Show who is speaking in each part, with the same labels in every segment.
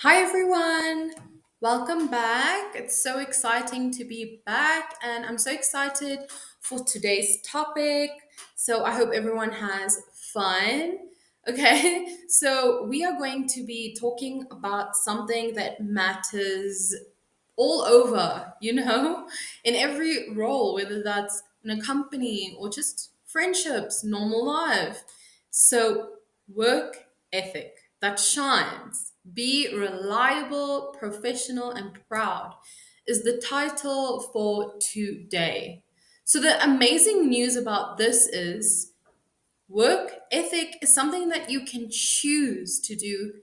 Speaker 1: Hi everyone, welcome back. It's so exciting to be back, and I'm so excited for today's topic. So, I hope everyone has fun. Okay, so we are going to be talking about something that matters all over, in every role, whether that's in a company or just friendships, normal life. So, work ethic that shines, be reliable, professional, and proud is the title for today. So, the amazing news about this is work ethic is something that you can choose to do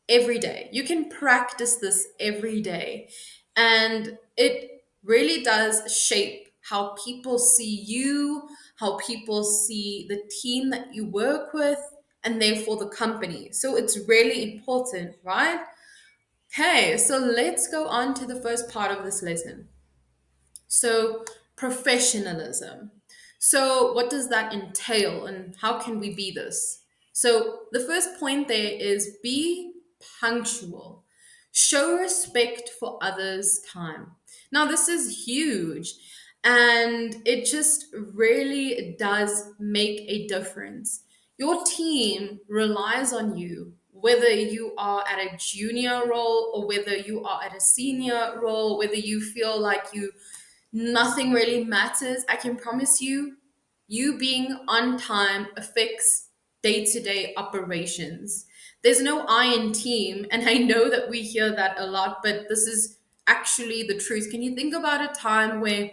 Speaker 1: every day. You can practice this every day. And it really does shape how people see you, how people see the team that you work with, and therefore the company. So it's really important, right? Okay, so let's go on to the first part of this lesson. So, professionalism. So, what does that entail and how can we be this? So, the first point there is be punctual. Show respect for others' time. Now, this is huge and it just really does make a difference. Your team relies on you, whether you are at a junior role or whether you are at a senior role, whether you feel like nothing really matters. I can promise you, you being on time affects day to day operations. There's no I in team. And I know that we hear that a lot, but this is actually the truth. Can you think about a time where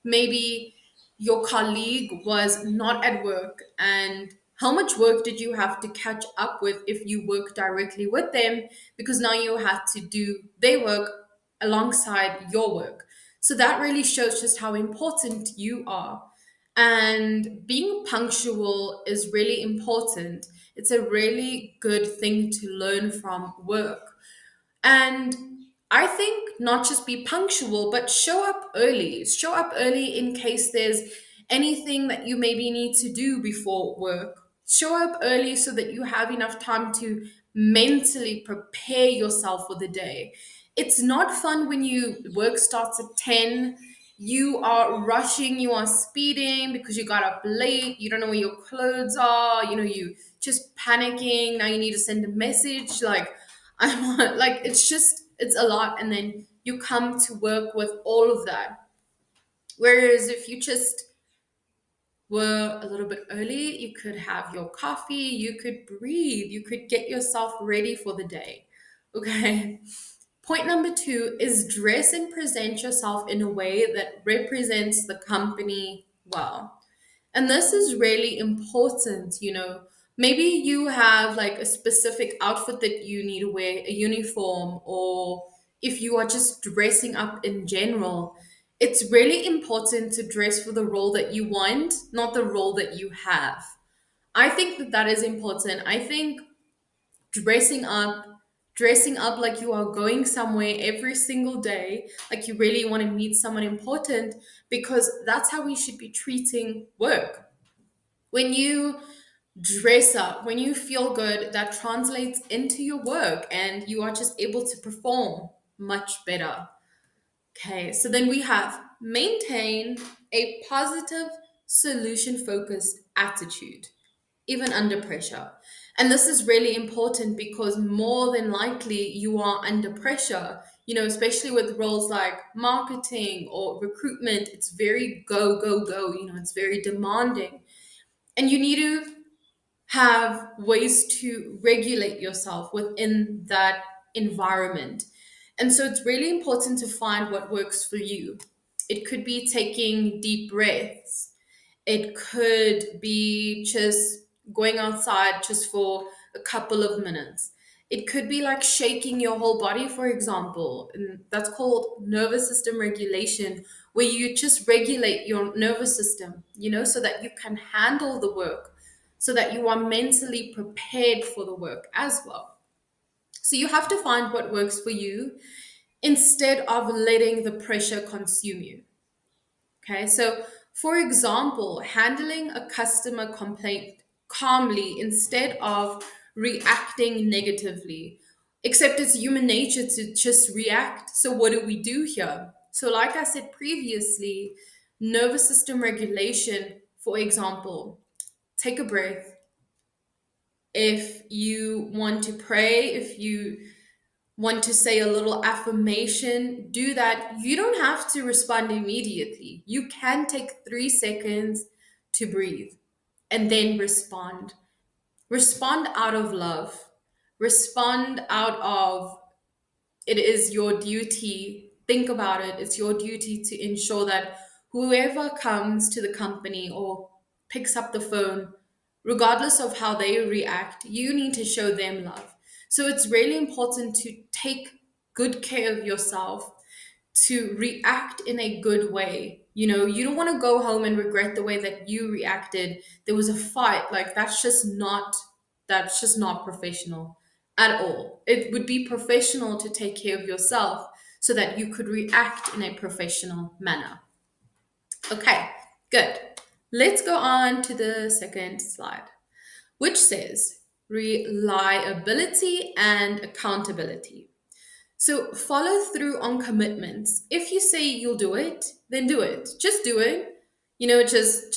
Speaker 1: maybe your colleague was not at work and how much work did you have to catch up with if you work directly with them because now you had to do their work alongside your work. So that really shows just how important you are. And being punctual is really important. It's a really good thing to learn from work. And I think not just be punctual, but show up early. Show up early in case there's anything that you maybe need to do before work. Show up early so that you have enough time to mentally prepare yourself for the day. It's not fun when you work starts at 10, you are rushing, you are speeding because you got up late, you don't know where your clothes are, you just panicking, now you need to send a message like I'm like it's a lot, and then you come to work with all of that. Whereas if you just were a little bit early, you could have your coffee, you could breathe, you could get yourself ready for the day. Okay. Point number two is dress and present yourself in a way that represents the company well. And this is really important. Maybe you have like a specific outfit that you need to wear, a uniform, or if you are just dressing up in general, it's really important to dress for the role that you want, not the role that you have. I think that that is important. I think dressing up dressing up like you are going somewhere every single day, like you really want to meet someone important, because that's how we should be treating work. When you dress up, when you feel good, that translates into your work and you are just able to perform much better. Okay, so then we have maintain a positive, solution focused attitude even under pressure. And this is really important because more than likely you are under pressure, especially with roles like marketing or recruitment. It's very go, go, go, it's very demanding. And you need to have ways to regulate yourself within that environment. And so it's really important to find what works for you. It could be taking deep breaths, it could be just going outside just for a couple of minutes. It could be like shaking your whole body, for example. And that's called nervous system regulation, where you just regulate your nervous system, so that you can handle the work, so that you are mentally prepared for the work as well. So you have to find what works for you instead of letting the pressure consume you. Okay, so for example, handling a customer complaint calmly instead of reacting negatively, except it's human nature to just react. So, what do we do here? So, like I said previously, nervous system regulation, for example, take a breath. If you want to pray, if you want to say a little affirmation, do that. You don't have to respond immediately. You can take 3 seconds to breathe and then respond. Respond out of love. Respond out of it is your duty. Think about it. It's your duty to ensure that whoever comes to the company or picks up the phone, regardless of how they react, you need to show them love. So it's really important to take good care of yourself, to react in a good way. You know, you don't want to go home and regret the way that you reacted. There was a fight. Like that's just not professional at all. It would be professional to take care of yourself so that you could react in a professional manner. Okay, good. Let's go on to the second slide, which says reliability and accountability. So follow through on commitments. If you say you'll do it, then do it. Just do it. You know, just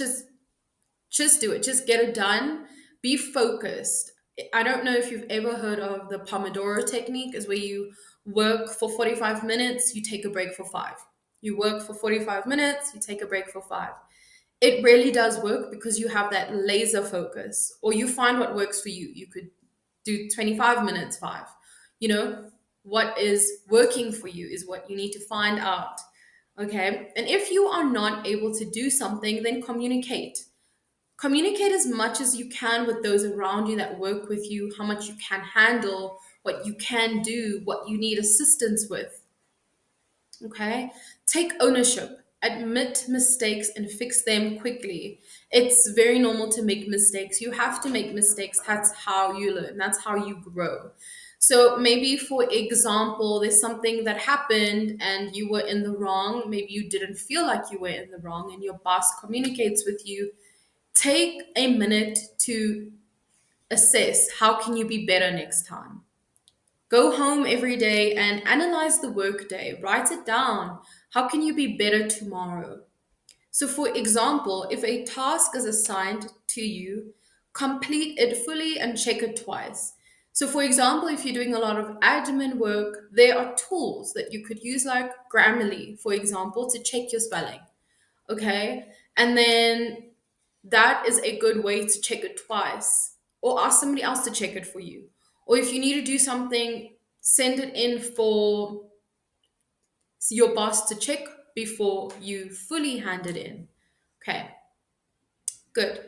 Speaker 1: do it. Just get it done. Be focused. I don't know if you've ever heard of the Pomodoro technique, is where you work for 45 minutes, you take a break for 5. You work for 45 minutes, you take a break for 5. It really does work because you have that laser focus, or you find what works for you. You could do 25 minutes, 5. You know, what is working for you is what you need to find out. Okay. And if you are not able to do something, then communicate. Communicate as much as you can with those around you that work with you, how much you can handle, what you can do, what you need assistance with. Okay? Take ownership. Admit mistakes and fix them quickly. It's very normal to make mistakes. You have to make mistakes. That's how you learn, that's how you grow. So maybe, for example, there's something that happened and you were in the wrong. Maybe you didn't feel like you were in the wrong, and your boss communicates with you. Take a minute to assess how can you be better next time. Go home every day and analyze the workday. Write it down. How can you be better tomorrow? So, for example, if a task is assigned to you, complete it fully and check it twice. So, for example, if you're doing a lot of admin work, there are tools that you could use, like Grammarly, for example, to check your spelling. Okay. And then that is a good way to check it twice, or ask somebody else to check it for you. Or if you need to do something, send it in for your boss to check before you fully hand it in. Okay, good.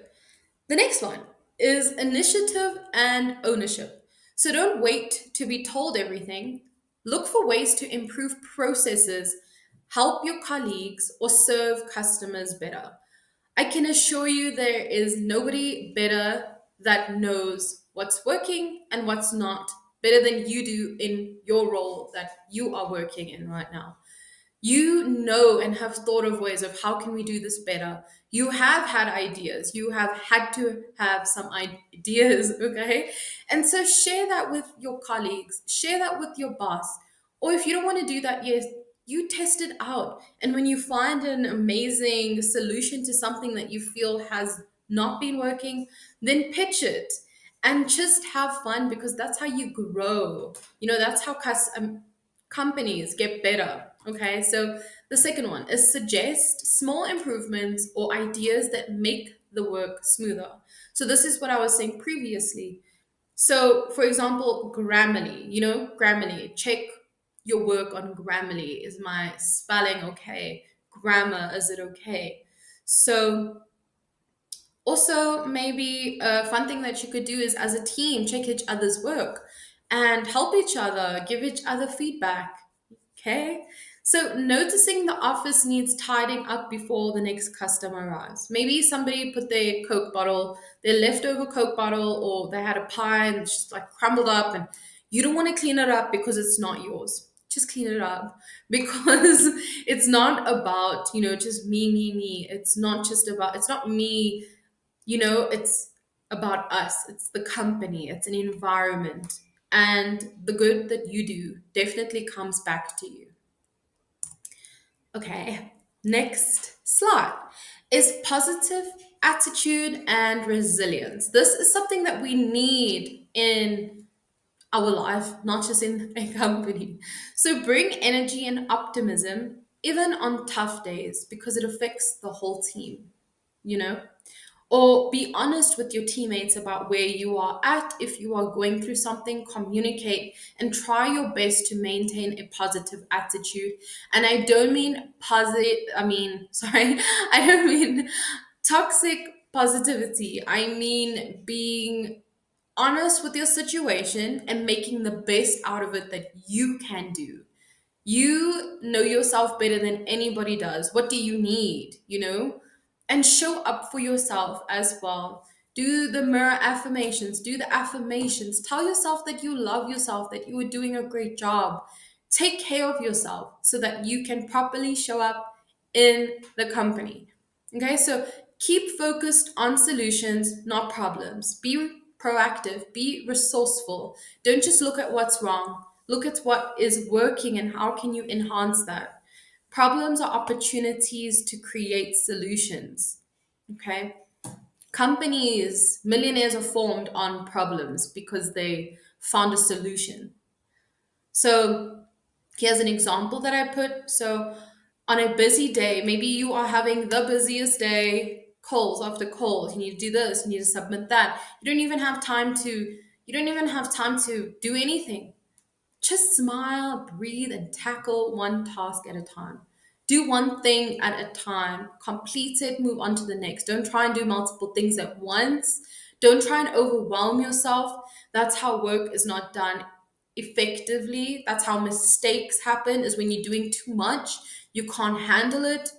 Speaker 1: The next one is initiative and ownership. So don't wait to be told everything. Look for ways to improve processes, help your colleagues, or serve customers better. I can assure you there is nobody better that knows what's working and what's not better than you do in your role that you are working in right now. You know and have thought of ways of how can we do this better. You have had ideas. You have had to have some ideas, okay? And so share that with your colleagues, share that with your boss. Or if you don't want to do that, yes, you test it out. And when you find an amazing solution to something that you feel has not been working, then pitch it and just have fun, because that's how you grow. You know, that's how companies get better. Okay, so the second one is suggest small improvements or ideas that make the work smoother. So this is what I was saying previously. So, for example, Grammarly, you know, Grammarly, check your work on Grammarly. Is my spelling okay? Grammar, is it okay? So, also, maybe a fun thing that you could do is, as a team, check each other's work and help each other, give each other feedback. Okay. So, noticing the office needs tidying up before the next customer arrives. Maybe somebody put their Coke bottle, their leftover Coke bottle, or they had a pie and it's just like crumbled up, and you don't want to clean it up because it's not yours. Just clean it up, because it's not about, you know, just me. It's not just about, it's not me, you know, it's about us. It's the company, it's an environment. and the good that you do definitely comes back to you. Okay, next slide is positive attitude and resilience. This is something that we need in our life, not just in a company. So bring energy and optimism even on tough days because it affects the whole team, you know? Or be honest with your teammates about where you are at. If you are going through something, communicate and try your best to maintain a positive attitude. And I don't mean positive, sorry, I don't mean toxic positivity. I mean being honest with your situation and making the best out of it that you can do. You know yourself better than anybody does. What do you need, And show up for yourself as well. Do the mirror affirmations, do the affirmations. Tell yourself that you love yourself, that you are doing a great job. Take care of yourself so that you can properly show up in the company. Okay, so keep focused on solutions, not problems. Be proactive, be resourceful. Don't just look at what's wrong. Look at what is working and how can you enhance that. Problems are opportunities to create solutions. Okay? Companies, millionaires are formed on problems because they found a solution. So here's an example that I put. So on a busy day, maybe you are having the busiest day, calls after calls. You need to do this, you need to submit that. You don't even have time to do anything. Just smile, breathe, and tackle one task at a time. Do one thing at a time, complete it, move on to the next. Don't try and do multiple things at once. Don't try and overwhelm yourself. That's how work is not done effectively. That's how mistakes happen, is when you're doing too much, you can't handle it.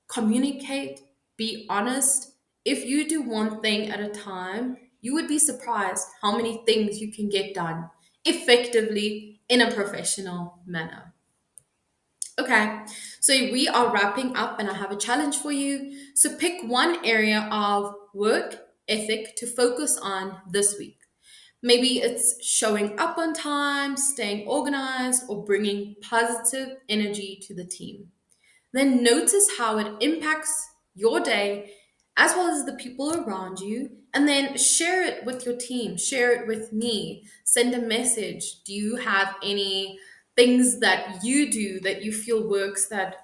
Speaker 1: Communicate, be honest. If you do one thing at a time, you would be surprised how many things you can get done effectively in a professional manner. Okay, so we are wrapping up and I have a challenge for you. So pick one area of work ethic to focus on this week. Maybe it's showing up on time, staying organized, or bringing positive energy to the team. Then notice how it impacts your day as well as the people around you. And then share it with your team, share it with me, send a message. Do you have any things that you do that you feel works that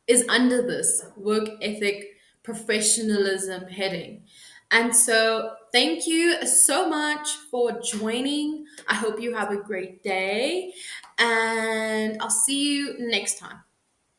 Speaker 1: is under this work ethic professionalism heading? And so, thank you so much for joining. I hope you have a great day, and I'll see you next time.